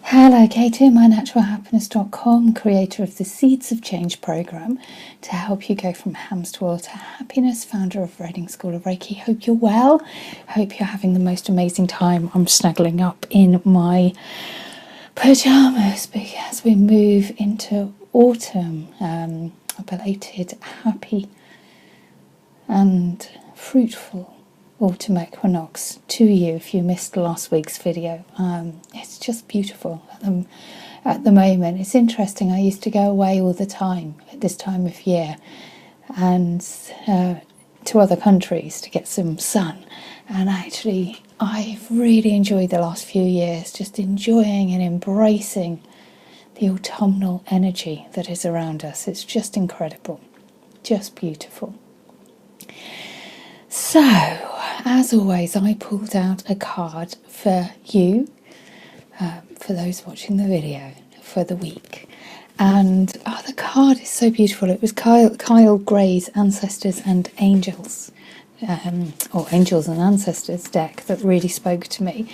Hello, Katie, mynaturalhappiness.com, creator of the Seeds of Change program to help you go from hamster wheel to happiness, founder of Reading School of Reiki. Hope you're well. Hope you're having the most amazing time. I'm snuggling up in my pajamas because we move into autumn. A belated, happy and fruitful autumn equinox to you if you missed last week's video. It's just beautiful at the moment. It's interesting, I used to go away all the time at this time of year and to other countries to get some sun, and actually I've really enjoyed the last few years, just enjoying and embracing the autumnal energy that is around us. It's just incredible, just beautiful. So, as always, I pulled out a card for you, for those watching the video, for the week. And the card is so beautiful. It was Kyle Gray's Ancestors and Angels, or Angels and Ancestors deck that really spoke to me.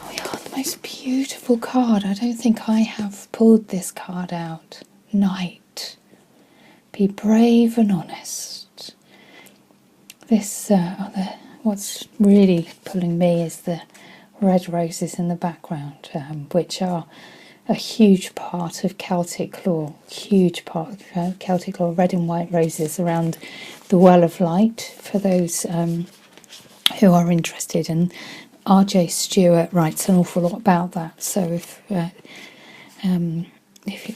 Oh yeah, the most beautiful card. I don't think I have pulled this card out. Night. Be brave and honest. This what's really pulling me is the red roses in the background, which are a huge part of Celtic lore. Huge part of Celtic lore. Red and white roses around the Well of Light. For those who are interested, and R.J. Stewart writes an awful lot about that. So if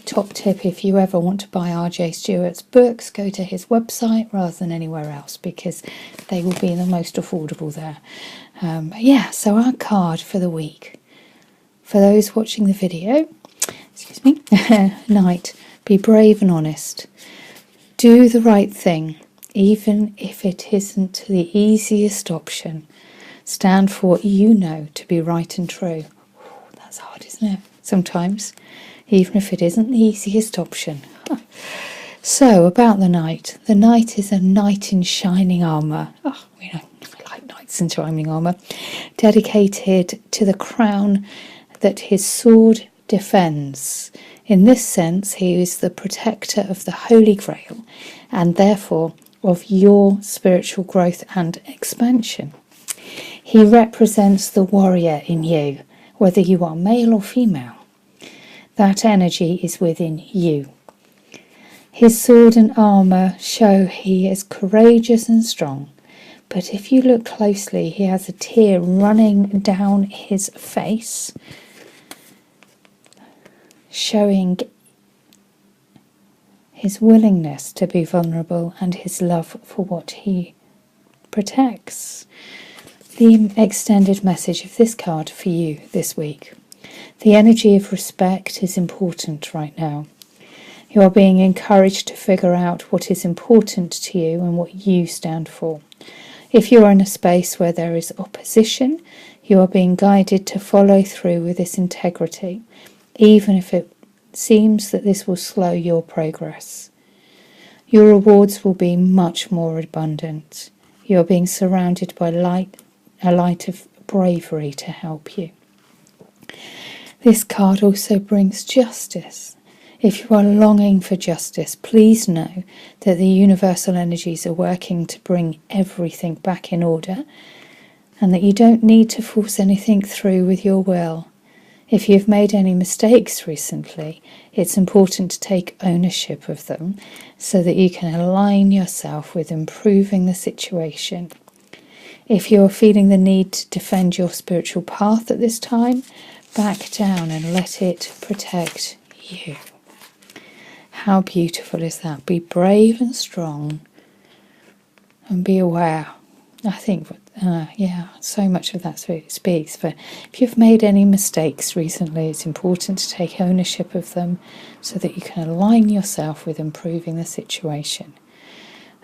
top tip, if you ever want to buy R.J. Stewart's books, go to his website rather than anywhere else, because they will be the most affordable there. So our card for the week, for those watching the video, excuse me, night, be brave and honest. Do the right thing, even if it isn't the easiest option. Stand for what you know to be right and true. Ooh, that's hard, isn't it? Sometimes. Even if it isn't the easiest option. So, about the knight. The knight is a knight in shining armour. I like knights in shining armour. Dedicated to the crown that his sword defends. In this sense, he is the protector of the Holy Grail, and therefore of your spiritual growth and expansion. He represents the warrior in you, whether you are male or female. That energy is within you. His sword and armour show he is courageous and strong, but if you look closely, he has a tear running down his face, showing his willingness to be vulnerable and his love for what he protects. The extended message of this card for you this week. The energy of respect is important right now. You are being encouraged to figure out what is important to you and what you stand for. If you are in a space where there is opposition, you are being guided to follow through with this integrity, even if it seems that this will slow your progress. Your rewards will be much more abundant. You are being surrounded by a light of bravery to help you. This card also brings justice. If you are longing for justice, please know that the universal energies are working to bring everything back in order, and that you don't need to force anything through with your will. If you've made any mistakes recently, it's important to take ownership of them so that you can align yourself with improving the situation. If you're feeling the need to defend your spiritual path at this time, back down and let it protect you. How beautiful is that? Be brave and strong and be aware. I think, so much of that speaks. But if you've made any mistakes recently, it's important to take ownership of them so that you can align yourself with improving the situation.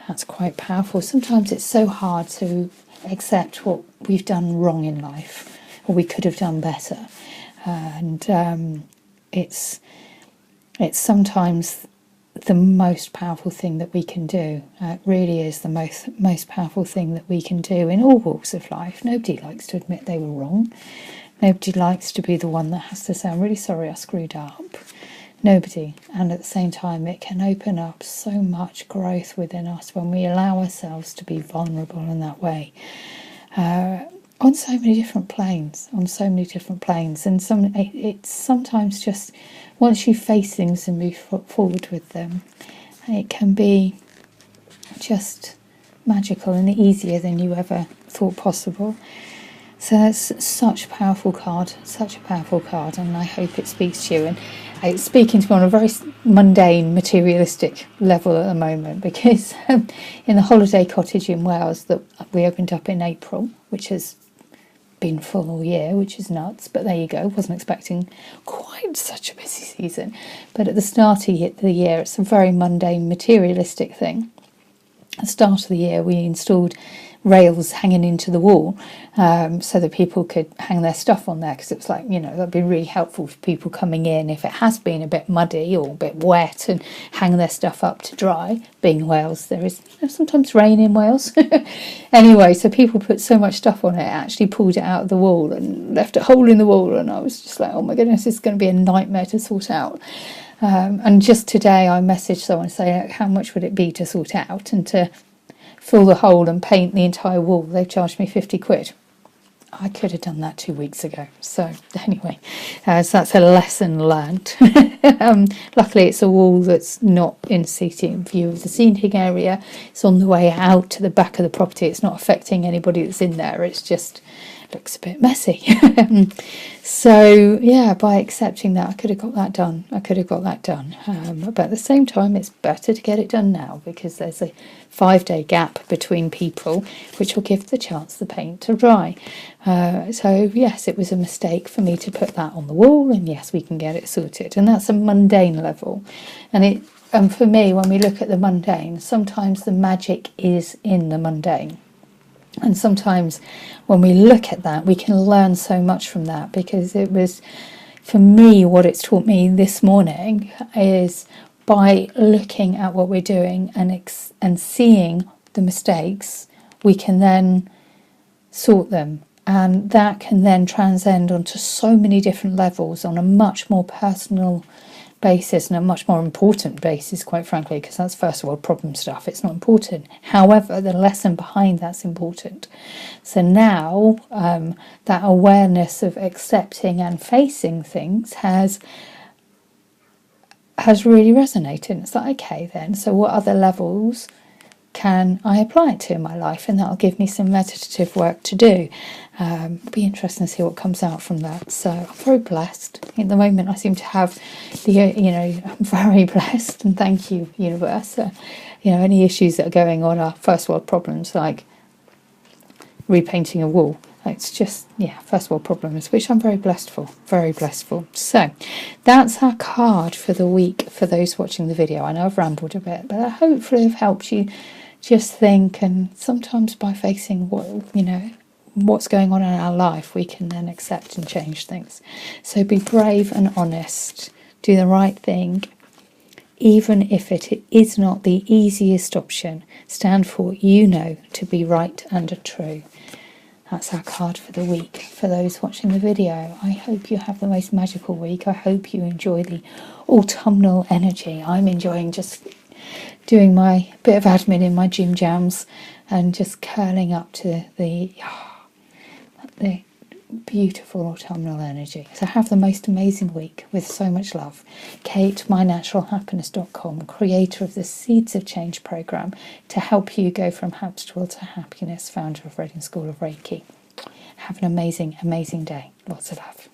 That's quite powerful. Sometimes it's so hard to accept what we've done wrong in life, or we could have done better. And it's sometimes the most powerful thing that we can do. It really is the most powerful thing that we can do in all walks of life. Nobody likes to admit they were wrong. Nobody likes to be the one that has to say, I'm really sorry I screwed up. Nobody. And at the same time, it can open up so much growth within us when we allow ourselves to be vulnerable in that way. On so many different planes, And it's sometimes just, once you face things and move forward with them, it can be just magical and easier than you ever thought possible. So that's such a powerful card, and I hope it speaks to you. And it's speaking to me on a very mundane, materialistic level at the moment, because in the holiday cottage in Wales that we opened up in April, which has been full all year, which is nuts, but there you go. Wasn't expecting quite such a busy season. But at the start of the year, it's a very mundane, materialistic thing. At the start of the year, we installed rails hanging into the wall so that people could hang their stuff on there, because it was like, that'd be really helpful for people coming in if it has been a bit muddy or a bit wet, and hang their stuff up to dry. Being Wales, there is sometimes rain in Wales. Anyway, so people put so much stuff on it, actually pulled it out of the wall and left a hole in the wall, and I was just like, oh my goodness, this is going to be a nightmare to sort out. And just today I messaged someone saying, how much would it be to sort out and to fill the hole and paint the entire wall? They charged me 50 quid. I could have done that 2 weeks ago. So anyway, so that's a lesson learned. Luckily it's a wall that's not in seating view of the seating area. It's on the way out to the back of the property. It's not affecting anybody that's in there. It's just looks a bit messy. So yeah, by accepting that, I could have got that done. But at the same time, it's better to get it done now, because there's a 5-day gap between people, which will give the chance the paint to dry. So yes, it was a mistake for me to put that on the wall, and yes, we can get it sorted. And that's a mundane level. And for me, when we look at the mundane, sometimes the magic is in the mundane. And sometimes when we look at that, we can learn so much from that, because it was, for me, what it's taught me this morning is, by looking at what we're doing and seeing the mistakes, we can then sort them. And that can then transcend onto so many different levels on a much more personal basis, and a much more important basis, quite frankly, because that's first world problem stuff. It's not important. However, the lesson behind that's important. So now that awareness of accepting and facing things has really resonated. It's like, okay then, so what other levels can I apply it to in my life? And that'll give me some meditative work to do. It'll be interesting to see what comes out from that. So I'm very blessed. At the moment I seem to have I'm very blessed, and thank you, universe. Any issues that are going on are first world problems, like repainting a wall. It's just, first world problems, which I'm very blessed for. So that's our card for the week for those watching the video. I know I've rambled a bit, but hopefully I've helped you just think, and sometimes by facing what's going on in our life, we can then accept and change things. So be brave and honest. Do the right thing, even if it is not the easiest option. Stand for what you know to be right and true. That's our card for the week for those watching the video. I hope you have the most magical week. I hope you enjoy the autumnal energy. I'm enjoying just doing my bit of admin in my gym jams and just curling up to the beautiful autumnal energy. So have the most amazing week with so much love. Kate, mynaturalhappiness.com, creator of the Seeds of Change program to help you go from Habstwil to happiness, founder of Reading School of Reiki. Have an amazing, amazing day. Lots of love.